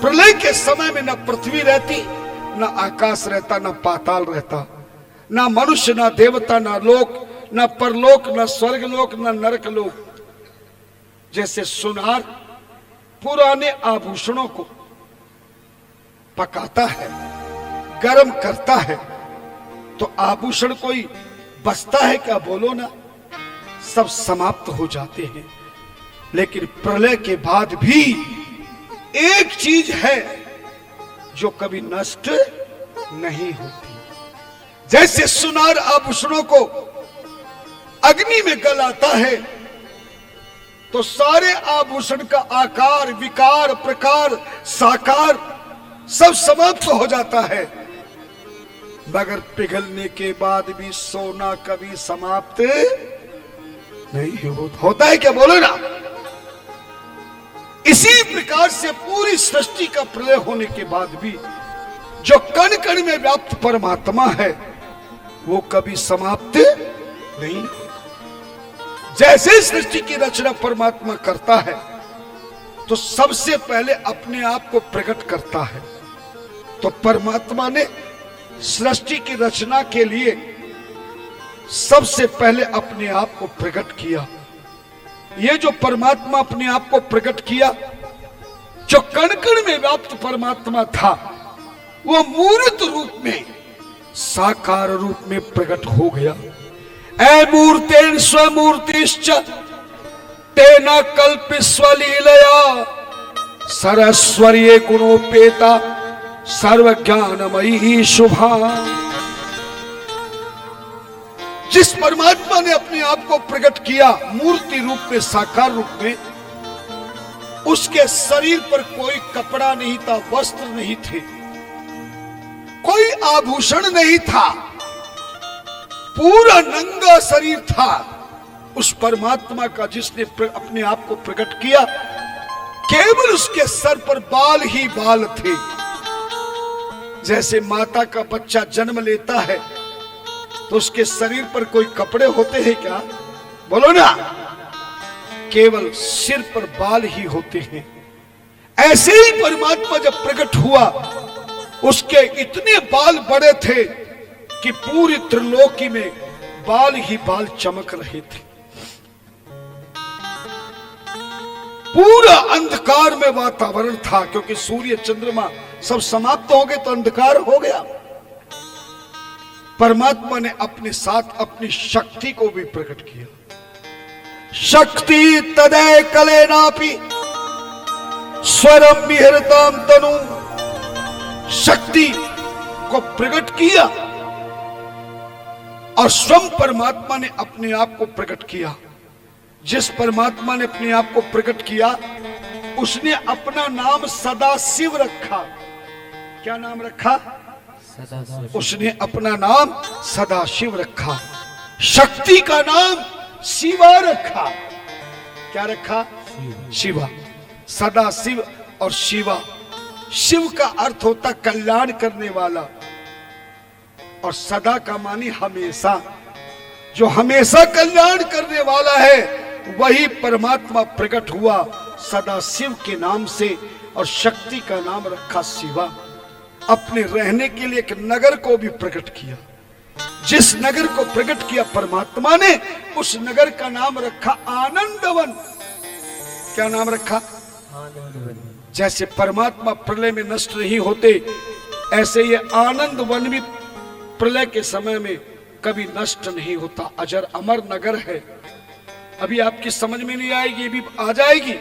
प्रलय के समय में न पृथ्वी रहती, न आकाश रहता, न पाताल रहता, न मनुष्य, न देवता, न लोक, न परलोक, न स्वर्गलोक, न नरकलोक। जैसे सुनार पुराने आभूषणों को पकाता है, गर्म करता है, तो आभूषण कोई बचता है क्या? बोलो ना, सब समाप्त हो जाते हैं। लेकिन प्रलय के बाद भी एक चीज है जो कभी नष्ट नहीं होती। जैसे सुनार आभूषणों को अग्नि में गलाता है तो सारे आभूषण का आकार, विकार, प्रकार, साकार सब समाप्त हो जाता है, मगर पिघलने के बाद भी सोना कभी समाप्त नहीं होता है क्या? बोलो ना। इसी प्रकार से पूरी सृष्टि का प्रलय होने के बाद भी जो कण कण में व्याप्त परमात्मा है वो कभी समाप्त नहीं होता। जैसे सृष्टि की रचना परमात्मा करता है तो सबसे पहले अपने आप को प्रकट करता है। तो परमात्मा ने सृष्टि की रचना के लिए सबसे पहले अपने आप को प्रकट किया। ये जो परमात्मा अपने आप को प्रकट किया, जो कण कण में व्याप्त परमात्मा था, वो मूर्त रूप में, साकार रूप में प्रकट हो गया। ऐ मूर्तेन स्वमूर्तिश्च तेना कल्पिस्वलीलया सरस्वर्ये गुणोपेता सर्वज्ञानमयी शुभा। जिस परमात्मा ने अपने आप को प्रकट किया मूर्ति रूप में, साकार रूप में, उसके शरीर पर कोई कपड़ा नहीं था, वस्त्र नहीं थे, कोई आभूषण नहीं था, पूरा नंगा शरीर था उस परमात्मा का जिसने अपने आप को प्रकट किया। केवल उसके सर पर बाल ही बाल थे। जैसे माता का बच्चा जन्म लेता है तो उसके शरीर पर कोई कपड़े होते हैं क्या? बोलो ना। केवल सिर पर बाल ही होते हैं। ऐसे ही परमात्मा जब प्रकट हुआ, उसके इतने बाल बड़े थे कि पूरी त्रिलोकी में बाल ही बाल चमक रहे थे। पूरा अंधकार में वातावरण था, क्योंकि सूर्य चंद्रमा सब समाप्त हो गए तो अंधकार हो गया। परमात्मा ने अपने साथ अपनी शक्ति को भी प्रकट किया। शक्ति तदय कलेनापि स्वरम विहरताम तनु। शक्ति को प्रकट किया और स्वयं परमात्मा ने अपने आप को प्रकट किया। जिस परमात्मा ने अपने आप को प्रकट किया उसने अपना नाम सदाशिव रखा। क्या नाम रखा? उसने अपना नाम सदाशिव रखा। शक्ति का नाम शिवा रखा। क्या रखा? शिवा। सदाशिव और शिवा। शिव का अर्थ होता कल्याण करने वाला और सदा का मानी हमेशा। जो हमेशा कल्याण करने वाला है वही परमात्मा प्रकट हुआ सदाशिव के नाम से, और शक्ति का नाम रखा शिवा। अपने रहने के लिए एक नगर को भी प्रकट किया। जिस नगर को प्रकट किया परमात्मा ने, उस नगर का नाम रखा आनंदवन। क्या नाम रखा? आनंदवन। जैसे परमात्मा प्रलय में नष्ट नहीं होते, ऐसे ये आनंद वन भी प्रलय के समय में कभी नष्ट नहीं होता। अजर अमर नगर है। अभी आपकी समझ में नहीं आएगी, ये भी आ जाएगी।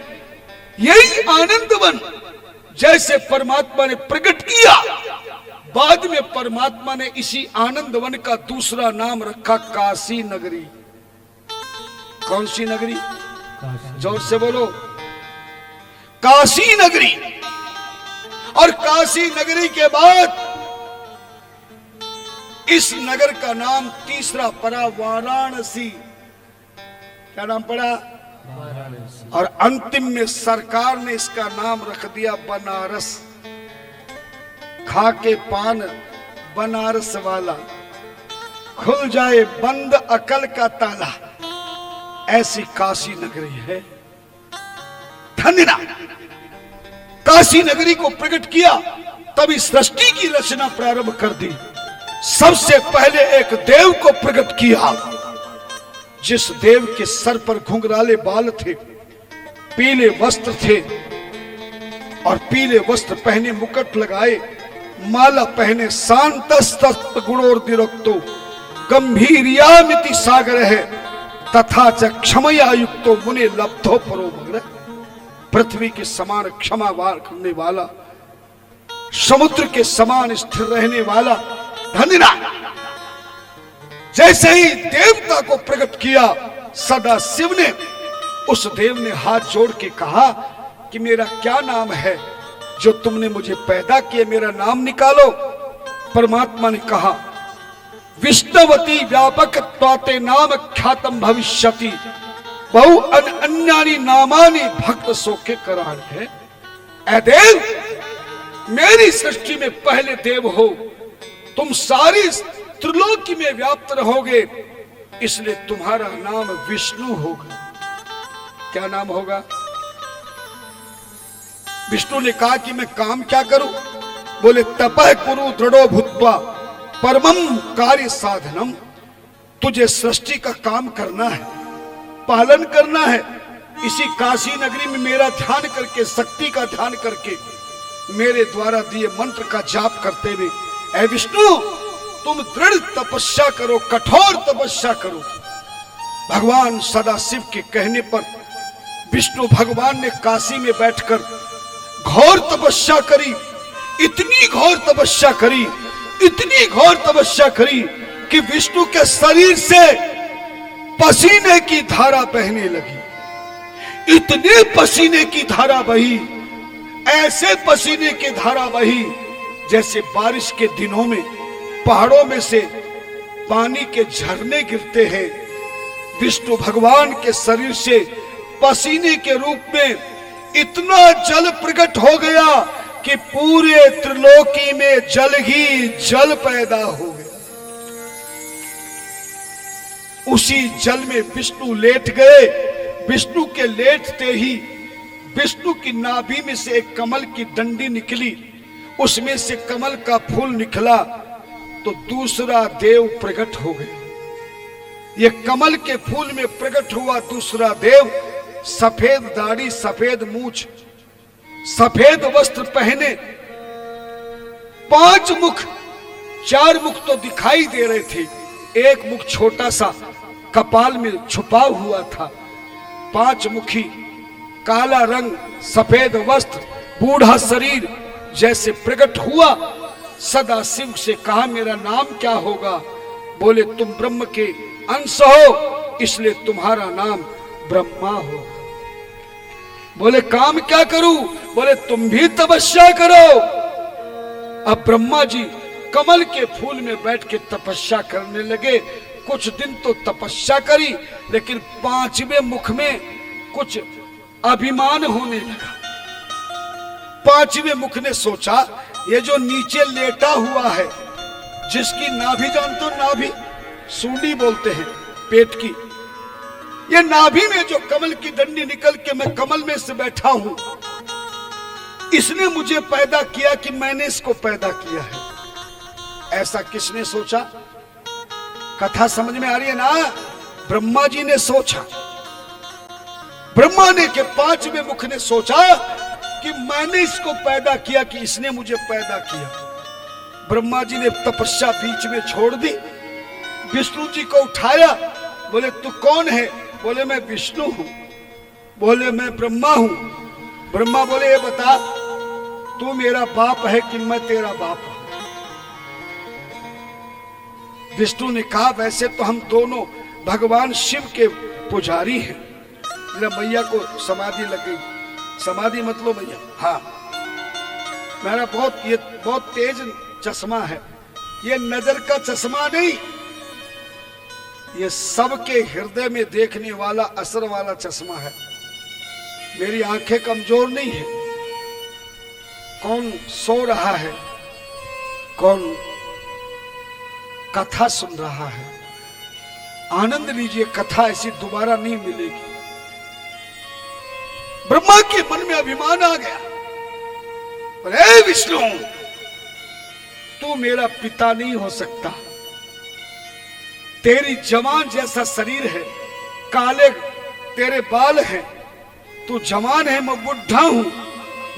यही आनंद वन जैसे परमात्मा ने प्रकट किया, बाद में परमात्मा ने इसी आनंद वन का दूसरा नाम रखा काशी नगरी। कौन सी नगरी? जोर से बोलो। काशी नगरी। और काशी नगरी के बाद इस नगर का नाम तीसरा पड़ा वाराणसी। क्या नाम पड़ा? वाराणसी। और अंतिम में सरकार ने इसका नाम रख दिया बनारस। खा के पान बनारस वाला, खुल जाए बंद अकल का ताला, ऐसी काशी नगरी है। धन्यवाद। काशी नगरी को प्रकट किया, तभी सृष्टि की रचना प्रारंभ कर दी। सबसे पहले एक देव को प्रकट किया, जिस देव के सर पर घुंघराले बाल थे, पीले वस्त्र थे और पीले वस्त्र पहने, मुकुट लगाए, माला पहने, शांतस्तप्त गुणोर्दिरक्तो गंभीर्यामिति सागर है तथा च क्षमया युक्तो मुने लब्धो परो मग्र। पृथ्वी के समान क्षमा करने वाला, समुद्र के समान स्थिर रहने वाला धन्यनाथ। जैसे ही देवता को प्रकट किया, सदा शिव ने, उस देव ने हाथ जोड़ के कहा कि मेरा क्या नाम है जो तुमने मुझे पैदा किया, मेरा नाम निकालो। परमात्मा ने कहा, विष्णुवती व्यापक त्वाते नाम ख्यातम भविष्यति बहु अन्यानि नामानि भक्त सोखे करार है। ऐ देव, मेरी सृष्टि में पहले देव हो, तुम सारी त्रिलोकी में व्याप्त रहोगे, इसलिए तुम्हारा नाम विष्णु होगा। क्या नाम होगा? विष्णु ने कहा कि मैं काम क्या करूं? बोले तपह कुरु दृढ़ो भूत्वा परमम कार्य साधनम। तुझे सृष्टि का काम करना है, पालन करना है। इसी काशी नगरी में मेरा ध्यान करके, शक्ति का ध्यान करके, मेरे द्वारा दिए मंत्र का जाप करते हुए, ऐ विष्णु तुम दृढ़ तपस्या करो, कठोर तपस्या करो। भगवान सदाशिव के कहने पर विष्णु भगवान ने काशी में बैठकर घोर तपस्या करी। इतनी घोर तपस्या करी, इतनी घोर तपस्या करी कि विष्णु के शरीर से पसीने की धारा बहने लगी। इतने पसीने की धारा बही, ऐसे पसीने की धारा बही जैसे बारिश के दिनों में पहाड़ों में से पानी के झरने गिरते हैं। विष्णु भगवान के शरीर से पसीने के रूप में इतना जल प्रकट हो गया कि पूरे त्रिलोकी में जल ही जल पैदा हो गया। उसी जल में विष्णु लेट गए। विष्णु के लेटते ही विष्णु की नाभि में से एक कमल की डंडी निकली, उसमें से कमल का फूल निकला तो दूसरा देव प्रकट हो गया। ये कमल के फूल में प्रकट हुआ दूसरा देव, सफेद दाढ़ी, सफेद मूछ, सफेद वस्त्र पहने, 5 मुख, 4 मुख तो दिखाई दे रहे थे, एक मुख छोटा सा कपाल में छुपा हुआ था। 5 मुखी, काला रंग, सफेद वस्त्र, बूढ़ा शरीर जैसे प्रकट हुआ। सदा शिव से कहा मेरा नाम क्या होगा? बोले तुम ब्रह्म के अंश हो, इसलिए तुम्हारा नाम ब्रह्मा हो। बोले काम क्या करूं? बोले तुम भी तपस्या करो। अब ब्रह्मा जी कमल के फूल में बैठ के तपस्या करने लगे। कुछ दिन तो तपस्या करी, लेकिन 5वें मुख में कुछ अभिमान होने लगा। 5वें मुख ने सोचा ये जो नीचे लेटा हुआ है, जिसकी नाभि जानते हो, नाभि सूंडी बोलते हैं पेट की, ये नाभि में जो कमल की डंडी निकल के मैं कमल में से बैठा हूं, इसने मुझे पैदा किया कि मैंने इसको पैदा किया है। ऐसा किसने सोचा? कथा समझ में आ रही है ना? ब्रह्मा जी ने सोचा। ब्रह्मा ने के 5वें मुख ने सोचा कि मैंने इसको पैदा किया कि इसने मुझे पैदा किया। ब्रह्मा जी ने तपस्या बीच में छोड़ दी, विष्णु जी को उठाया। बोले तू कौन है? बोले मैं विष्णु हूं। बोले मैं ब्रह्मा हूं। ब्रह्मा बोले ये बता तू मेरा बाप है कि मैं तेरा बाप हूं? विष्णु ने कहा वैसे तो हम दोनों भगवान शिव के पुजारी हैं। मेरा मैया को समाधि लग गई। समाधि मतलब मैया, हाँ मेरा बहुत तेज चश्मा है। ये नजर का चश्मा नहीं, ये सबके हृदय में देखने वाला असर वाला चश्मा है। मेरी आंखें कमजोर नहीं है। कौन सो रहा है, कौन कथा सुन रहा है, आनंद लीजिए। कथा ऐसी दोबारा नहीं मिलेगी। ब्रह्मा के मन में अभिमान आ गया। बोले विष्णु, तू मेरा पिता नहीं हो सकता। तेरी जवान जैसा शरीर है, काले तेरे बाल हैं, तू जवान है, मैं बुढ़ा हूं,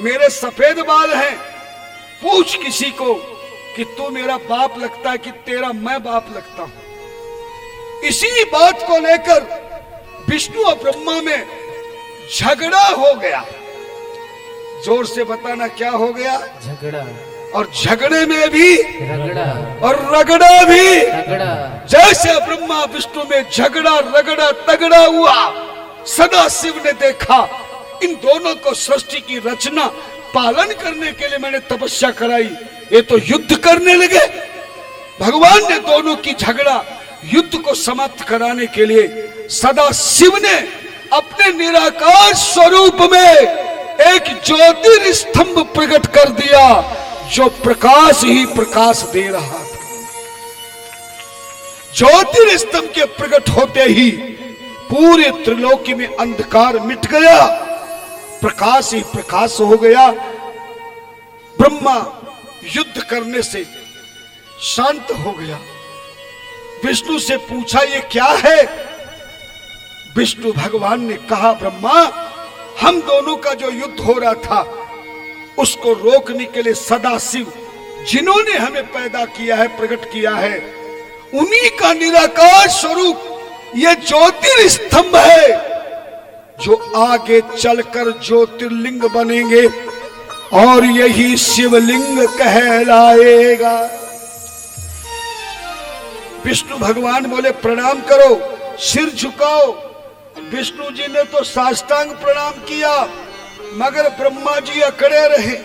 मेरे सफेद बाल हैं। पूछ किसी को कि तू मेरा बाप लगता है कि तेरा मैं बाप लगता हूं। इसी बात को लेकर विष्णु और ब्रह्मा में झगड़ा हो गया। जोर से बताना, क्या हो गया? झगड़ा। और झगड़े में भी रगड़ा, और रगड़ा भी रगड़ा। जैसे ब्रह्मा विष्णु में झगड़ा रगड़ा तगड़ा हुआ, सदा शिव ने देखा इन दोनों को सृष्टि की रचना पालन करने के लिए मैंने तपस्या कराई, ये तो युद्ध करने लगे। भगवान ने दोनों की झगड़ा युद्ध को समाप्त कराने के लिए सदा शिव ने अपने निराकार स्वरूप में एक ज्योतिर्स्तंभ प्रकट कर दिया, जो प्रकाश ही प्रकाश दे रहा था। ज्योतिर्स्तंभ के प्रकट होते ही पूरे त्रिलोकी में अंधकार मिट गया, प्रकाश ही प्रकाश हो गया। ब्रह्मा युद्ध करने से शांत हो गया। विष्णु से पूछा, ये क्या है? विष्णु भगवान ने कहा, ब्रह्मा, हम दोनों का जो युद्ध हो रहा था उसको रोकने के लिए सदाशिव जिन्होंने हमें पैदा किया है, प्रकट किया है, उन्हीं का निराकार स्वरूप ये ज्योतिर्स्तंभ है, जो आगे चलकर ज्योतिर्लिंग बनेंगे और यही शिवलिंग कहलाएगा। विष्णु भगवान बोले, प्रणाम करो, सिर झुकाओ। विष्णु जी ने तो साष्टांग प्रणाम किया, मगर ब्रह्मा जी अकड़े रहे।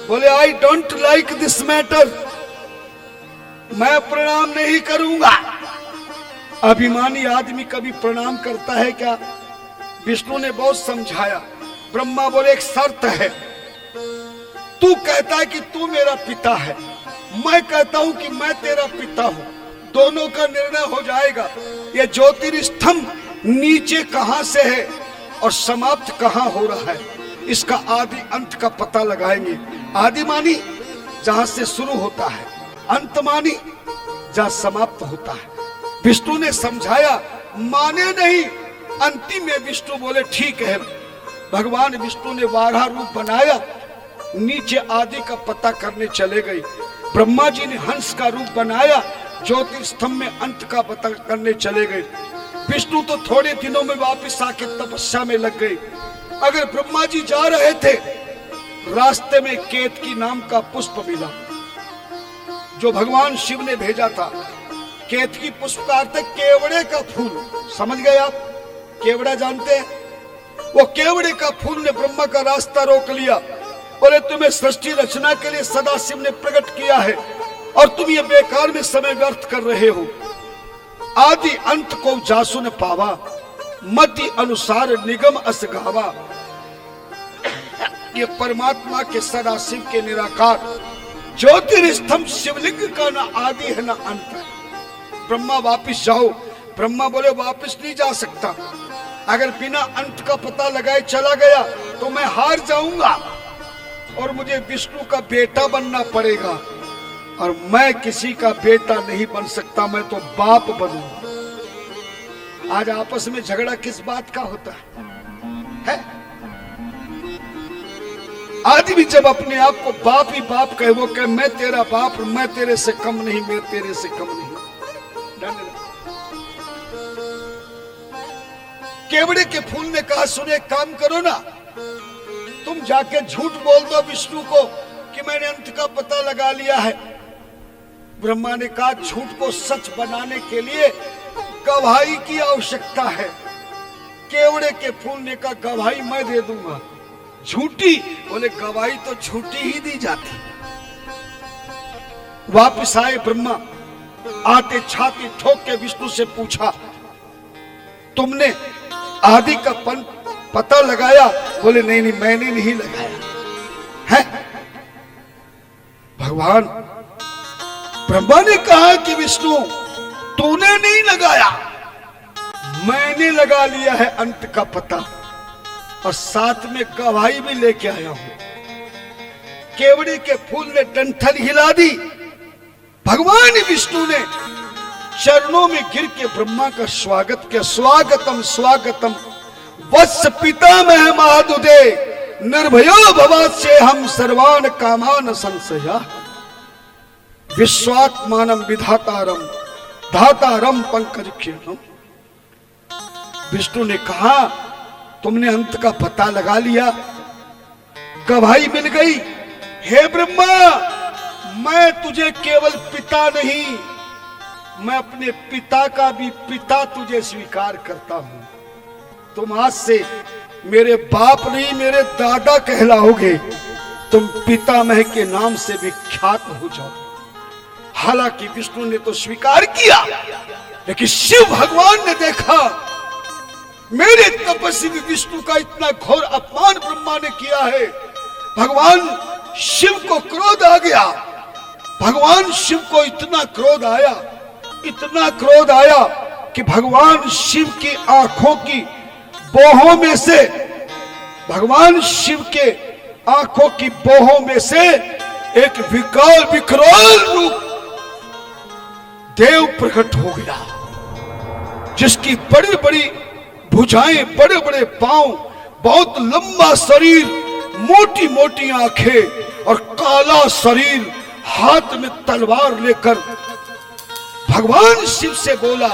बोले, I don't like this matter, मैं प्रणाम नहीं करूंगा। अभिमानी आदमी कभी प्रणाम करता है क्या? विष्णु ने बहुत समझाया। ब्रह्मा बोले, एक शर्त है, तू कहता है कि तू मेरा पिता है, मैं कहता हूं कि मैं तेरा पिता हूं, दोनों का निर्णय हो जाएगा। ये ज्योतिर्स्तंभ नीचे कहां से है और समाप्त कहां हो रहा है, इसका आदि अंत का पता लगाएंगे। आदि मानी जहां से शुरू होता है, अंत मानी जहां समाप्त होता है। विष्णु ने समझाया, माने नहीं। अंतिम में विष्णु बोले, ठीक है। भगवान विष्णु ने वाराह रूप बनाया, नीचे आदि का पता करने चले गए। ब्रह्मा जी ने हंस का रूप बनाया, ज्योतिर्स्तंभ में अंत का पता करने चले गए। विष्णु तो थोड़े दिनों में वापस आके तपस्या में लग गए। अगर ब्रह्मा जी जा रहे थे, रास्ते में केतकी नाम का पुष्प मिला, जो भगवान शिव ने भेजा था। केतकी पुष्प का अर्थ केवड़े का फूल, समझ गए आप? केवड़ा जानते हैं? वो केवड़े का फूल ने ब्रह्मा का रास्ता रोक लिया। बोले, तुम्हें सृष्टि रचना के लिए सदाशिव ने प्रकट किया है और तुम ये बेकार में समय व्यर्थ कर रहे हो। आदि अंत को जासु न पावा, मति अनुसार निगम अस गावा। ये परमात्मा के सदाशिव के निराकार ज्योतिर्स्तंभ शिवलिंग का ना आदि है ना अंत है। ब्रह्मा, वापिस जाओ। ब्रह्मा बोले, वापिस नहीं जा सकता। अगर बिना अंत का पता लगाए चला गया तो मैं हार जाऊंगा और मुझे विष्णु का बेटा बनना पड़ेगा, और मैं किसी का बेटा नहीं बन सकता, मैं तो बाप बनूंगा। आज आपस में झगड़ा किस बात का होता है? आदमी जब अपने आप को बाप ही बाप कहे, वो कहे मैं तेरा बाप, मैं तेरे से कम नहीं, मैं तेरे से कम नहीं। केवड़े के फूल ने कहा, सुने, काम करो ना, तुम जाके झूठ बोल दो विष्णु को कि मैंने अंत का पता लगा लिया है। ब्रह्मा ने कहा, झूठ को सच बनाने के लिए गवाही की आवश्यकता है। केवड़े के फूल ने कहा, गवाही मैं दे दूंगा। झूठी? बोले, गवाही तो झूठी ही दी जाती। वापिस आए ब्रह्मा, आते छाती ठोक के विष्णु से पूछा, तुमने आदि का पता लगाया? बोले, नहीं नहीं, मैंने नहीं लगाया है। भगवान ब्रह्मा ने कहा कि विष्णु, तूने नहीं लगाया, मैंने लगा लिया है अंत का पता, और साथ में गवाही भी लेके आया हूं। केवड़ी के फूल ने डंठल हिला दी। भगवान विष्णु ने चरणों में गिर के ब्रह्मा का स्वागत किया। स्वागतम स्वागतम वत्स पितामह महादुदे निर्भयो भवास्य हम सर्वान कामान संशया विश्वात्मानम विधातारम धातारम पंकज क्षीणम। विष्णु ने कहा, तुमने अंत का पता लगा लिया, गवाही मिल गई। हे ब्रह्मा, मैं तुझे केवल पिता नहीं, मैं अपने पिता का भी पिता तुझे स्वीकार करता हूं। तुम आज से मेरे बाप नहीं, मेरे दादा कहलाओगे। तुम पितामह के नाम से विख्यात हो जाओ। हालांकि विष्णु ने तो स्वीकार किया, लेकिन शिव भगवान ने देखा मेरे तपस्वी विष्णु का इतना घोर अपमान ब्रह्मा ने किया है। भगवान शिव को क्रोध आ गया। भगवान शिव को इतना क्रोध आया कि भगवान शिव की आंखों की बोहों में से, भगवान शिव के आंखों की बोहों में से एक विकराल रूप देव प्रकट हो गया, जिसकी बड़ी बड़ी भुजाएं, बड़े बड़े पांव, बहुत लंबा शरीर, मोटी मोटी आंखें और काला शरीर, हाथ में तलवार लेकर भगवान शिव से बोला,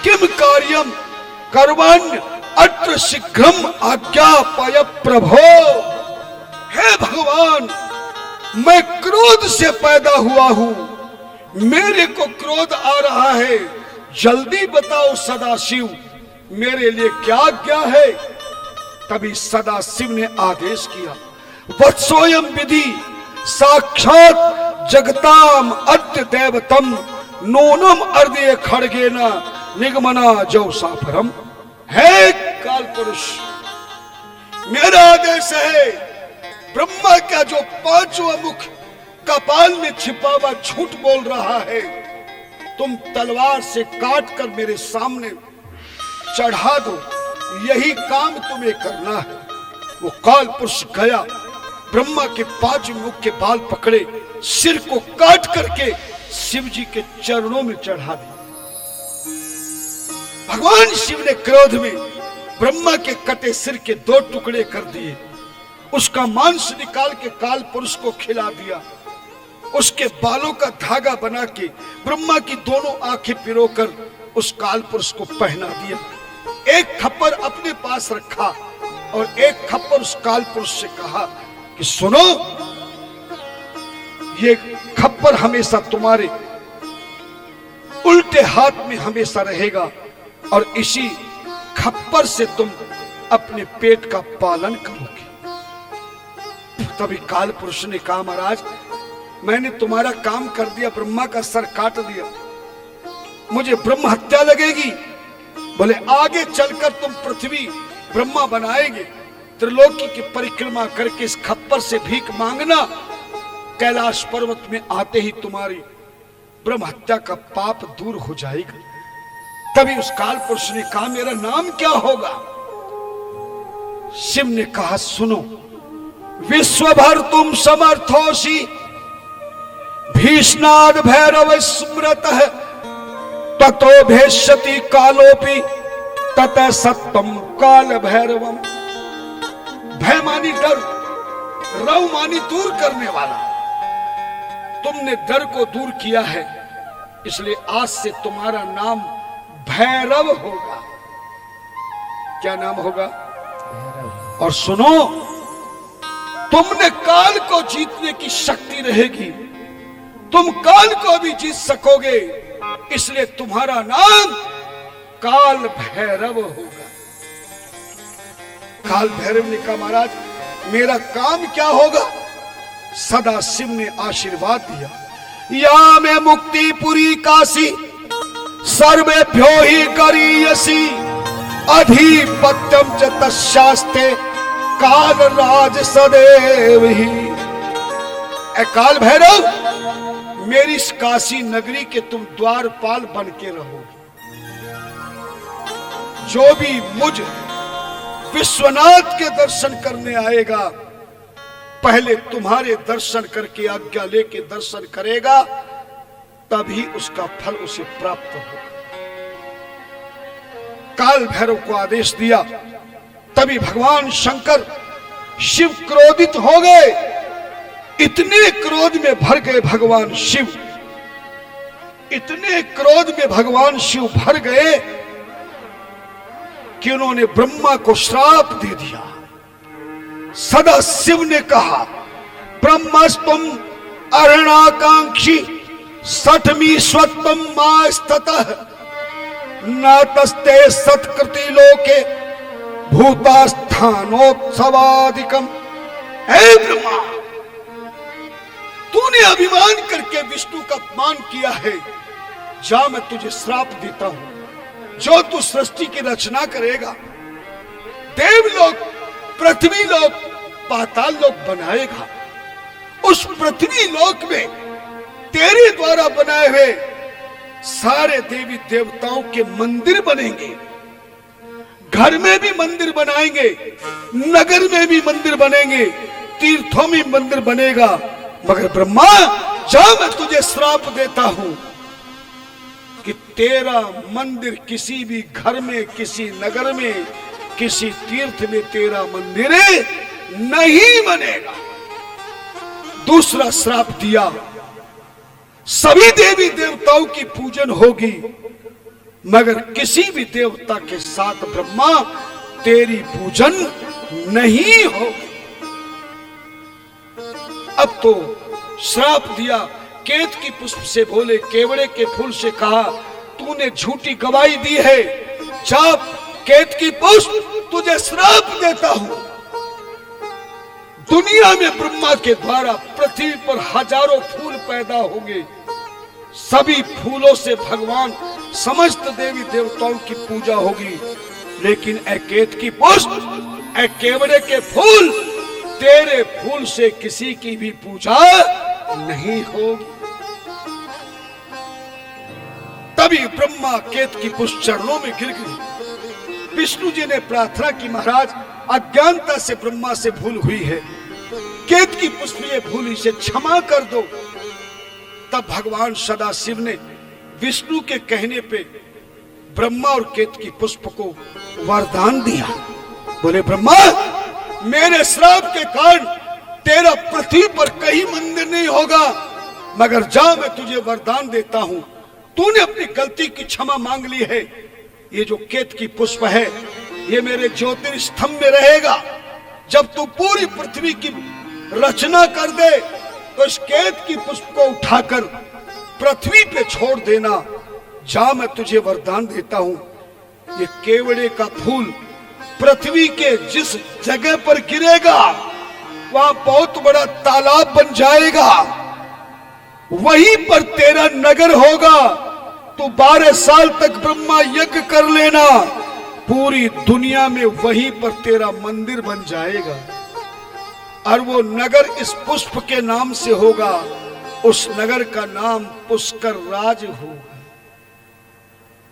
किम कार्यम कर्मण्य अत्र शीघ्रम आज्ञापय प्रभो। हे भगवान, मैं क्रोध से पैदा हुआ हूं, मेरे को क्रोध आ रहा है, जल्दी बताओ सदाशिव, मेरे लिए क्या आज्ञा है। तभी सदाशिव ने आदेश किया, वत्सोयम विधि साक्षात जगताम अद्य देवतम नूनम अर्दे खड़गेन निगमना जौसाफरम। है काल पुरुष, मेरा आदेश है, ब्रह्मा का जो पांचवा मुख कपाल में छिपा हुआ झूठ बोल रहा है, तुम तलवार से काट कर मेरे सामने चढ़ा दो, यही काम तुम्हें करना है। वो काल पुरुष गया, ब्रह्मा के पांच मुख के बाल पकड़े, सिर को काट करके शिव जी के चरणों में चढ़ा दिया। भगवान शिव ने क्रोध में ब्रह्मा के कटे सिर के दो टुकड़े कर दिए, उसका मांस निकाल के काल पुरुष को खिला दिया, उसके बालों का धागा बना के ब्रह्मा की दोनों आंखें पिरोकर उस काल पुरुष को पहना दिया। एक खप्पर अपने पास रखा और एक खप्पर उस काल पुरुष से कहा कि सुनो, ये खप्पर हमेशा तुम्हारे उल्टे हाथ में हमेशा रहेगा और इसी खप्पर से तुम अपने पेट का पालन करोगे। तभी काल पुरुष ने कहा, महाराज, मैंने तुम्हारा काम कर दिया, ब्रह्मा का सर काट दिया, मुझे ब्रह्म हत्या लगेगी। बोले, आगे चलकर तुम पृथ्वी ब्रह्मा बनाएंगे, त्रिलोकी की परिक्रमा करके इस खप्पर से भीख मांगना, कैलाश पर्वत में आते ही तुम्हारी ब्रह्म हत्या का पाप दूर हो जाएगा। तभी उस काल पुरुष ने कहा, मेरा नाम क्या होगा। शिव ने कहा, सुनो, विश्वभर तुम समर्थोषि भीष्णाद भैरव स्मृत है ततो भेष्यति कालोपि तत सत्यम काल भैरवम। भय मानी डर, रव मानी दूर करने वाला। तुमने डर को दूर किया है, इसलिए आज से तुम्हारा नाम भैरव होगा। क्या नाम होगा? और सुनो, तुमने काल को जीतने की शक्ति रहेगी, तुम काल को भी जीत सकोगे, इसलिए तुम्हारा नाम काल भैरव होगा। काल भैरव ने कहा, महाराज, मेरा काम क्या होगा? सदा शिव ने आशीर्वाद दिया, या में मुक्ति पुरी काशी सर्वेभ्यो ही करीयसी अधिपत्यम च तस्यास्ते काल राज सदैव ही। ए काल भैरव, मेरी इस काशी नगरी के तुम द्वारपाल बन के रहोगे। जो भी मुझ विश्वनाथ के दर्शन करने आएगा, पहले तुम्हारे दर्शन करके आज्ञा लेके दर्शन करेगा, तभी उसका फल उसे प्राप्त होगा। काल भैरव को आदेश दिया, तभी भगवान शंकर शिव क्रोधित हो गए। इतने क्रोध में भर गए भगवान शिव, इतने क्रोध में भगवान शिव भर गए कि उन्होंने ब्रह्मा को श्राप दे दिया। सदा शिव ने कहा, ब्रह्मस्तुम अरणाकांक्षी सठमी स्वत्वम मास्ततः नातस्ते सत्कृति लोके भूतास्थानोत्सवादिकम। हे ब्रह्मा, तूने अभिमान करके विष्णु का अपमान किया है, जा मैं तुझे श्राप देता हूं। जो तू सृष्टि की रचना करेगा, देवलोक, पृथ्वी लोक, पाताल लोक बनाएगा, उस पृथ्वी लोक में तेरे द्वारा बनाए हुए सारे देवी देवताओं के मंदिर बनेंगे। घर में भी मंदिर बनाएंगे, नगर में भी मंदिर बनेंगे, तीर्थों में मंदिर बनेगा। मगर ब्रह्मा, जा मैं तुझे श्राप देता हूं कि तेरा मंदिर किसी भी घर में, किसी नगर में, किसी तीर्थ में तेरा मंदिर नहीं बनेगा। दूसरा श्राप दिया, सभी देवी देवताओं की पूजन होगी, मगर किसी भी देवता के साथ ब्रह्मा तेरी पूजन नहीं होगी। अब तो श्राप दिया, केत की पुष्प से बोले, केवड़े के फूल से कहा, तूने झूठी गवाही दी है, जा केत की पुष्प तुझे श्राप देता हूं। दुनिया में ब्रह्मा के द्वारा पृथ्वी पर हजारों फूल पैदा होंगे, सभी फूलों से भगवान समस्त देवी देवताओं की पूजा होगी, लेकिन ए केत की पुष्प, ए केवड़े के फूल, तेरे फूल से किसी की भी पूजा नहीं होगी। तभी ब्रह्मा केत की पुष्प चरणों में गिर गई। विष्णु जी ने प्रार्थना की, महाराज अज्ञानता से ब्रह्मा से भूल हुई है, केत की पुष्प ये भूल, इसे क्षमा कर दो। तब भगवान सदाशिव ने विष्णु के कहने पे ब्रह्मा और केत की पुष्प को वरदान दिया। बोले, ब्रह्मा, मेरे श्राप के कारण तेरा पृथ्वी पर कहीं मंदिर नहीं होगा, मगर जा मैं तुझे वरदान देता हूं, तूने अपनी गलती की क्षमा मांग ली है। ये जो केत की पुष्प है, ये मेरे ज्योतिर्स्तंभ में रहेगा। जब तू पूरी पृथ्वी की रचना कर दे, तो इस केत की पुष्प को उठाकर पृथ्वी पे छोड़ देना। जा मैं तुझे वरदान देता हूं, ये केवड़े का फूल पृथ्वी के जिस जगह पर गिरेगा, वहां बहुत बड़ा तालाब बन जाएगा, वहीं पर तेरा नगर होगा। तू 12 साल तक ब्रह्मा यज्ञ कर लेना, पूरी दुनिया में वहीं पर तेरा मंदिर बन जाएगा, और वो नगर इस पुष्प के नाम से होगा। उस नगर का नाम पुष्कर राज होगा।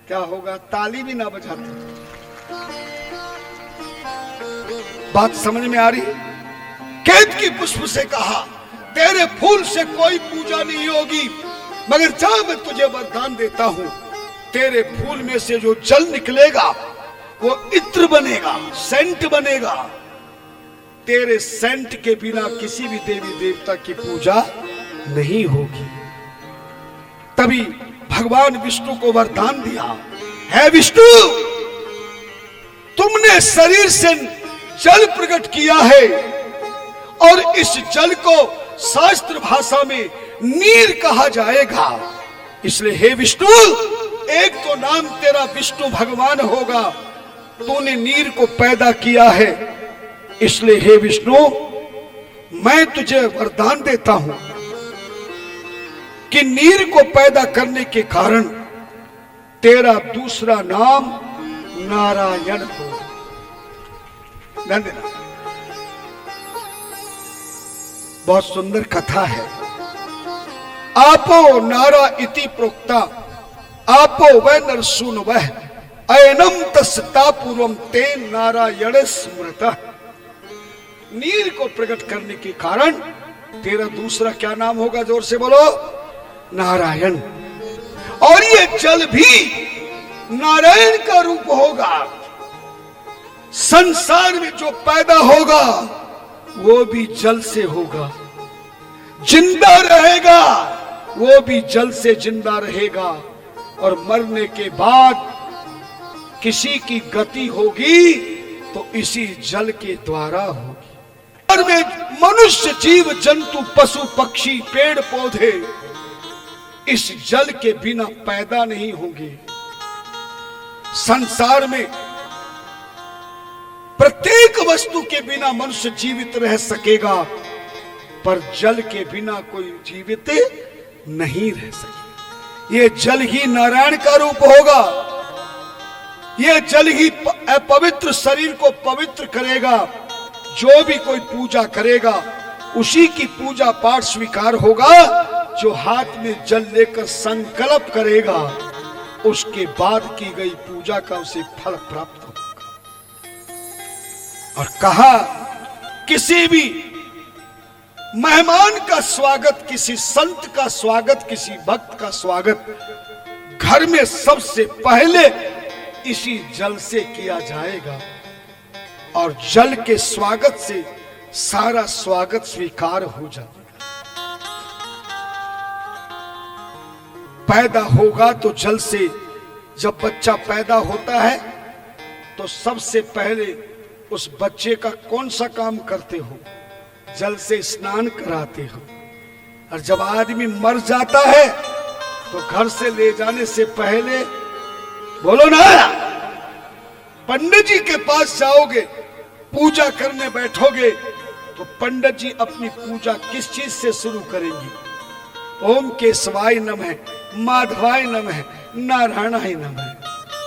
क्या होगा? ताली भी ना बजाते। बात समझ में आ रही? केत की पुष्प से कहा, तेरे फूल से कोई पूजा नहीं होगी, मगर जा मैं तुझे वरदान देता हूं, तेरे फूल में से जो जल निकलेगा वो इत्र बनेगा, सेंट बनेगा। तेरे सेंट के बिना किसी भी देवी देवता की पूजा नहीं होगी। तभी भगवान विष्णु को वरदान दिया, है विष्णु, तुमने शरीर से जल प्रकट किया है, और इस जल को शास्त्र भाषा में नीर कहा जाएगा। इसलिए हे विष्णु, एक तो नाम तेरा विष्णु भगवान होगा, तूने नीर को पैदा किया है। इसलिए हे विष्णु, मैं तुझे वरदान देता हूं कि नीर को पैदा करने के कारण तेरा दूसरा नाम नारायण हो। धन्यवाद। बहुत सुंदर कथा है। आपो नारा इति प्रोक्ता, आपो वै नरसून वह अयनम तस्ता पूर्वम ते नारायण स्मृतः। नीर को प्रकट करने के कारण तेरा दूसरा क्या नाम होगा? जोर से बोलो, नारायण। और ये जल भी नारायण का रूप होगा। संसार में जो पैदा होगा वो भी जल से होगा, जिंदा रहेगा वो भी जल से जिंदा रहेगा, और मरने के बाद किसी की गति होगी तो इसी जल के द्वारा होगी। और में मनुष्य, जीव जंतु, पशु पक्षी, पेड़ पौधे इस जल के बिना पैदा नहीं होंगे। संसार में प्रत्येक वस्तु के बिना मनुष्य जीवित रह सकेगा, पर जल के बिना कोई जीवित नहीं रह सकेगा। ये जल ही नारायण का रूप होगा। ये जल ही अपवित्र शरीर को पवित्र करेगा। जो भी कोई पूजा करेगा उसी की पूजा पाठ स्वीकार होगा। जो हाथ में जल लेकर संकल्प करेगा उसके बाद की गई पूजा का उसे फल प्राप्त होगा। और कहा, किसी भी मेहमान का स्वागत, किसी संत का स्वागत, किसी भक्त का स्वागत घर में सबसे पहले इसी जल से किया जाएगा। और जल के स्वागत से सारा स्वागत स्वीकार हो जाएगा। पैदा होगा तो जल से, जब बच्चा पैदा होता है तो सबसे पहले उस बच्चे का कौन सा काम करते हो? जल से स्नान कराते हो। और जब आदमी मर जाता है तो घर से ले जाने से पहले, बोलो ना, पंडित जी के पास जाओगे, पूजा करने बैठोगे तो पंडित जी अपनी पूजा किस चीज से शुरू करेंगी? ओम केशवाय नमः, माधवाय नमः, नारायणाय नमः।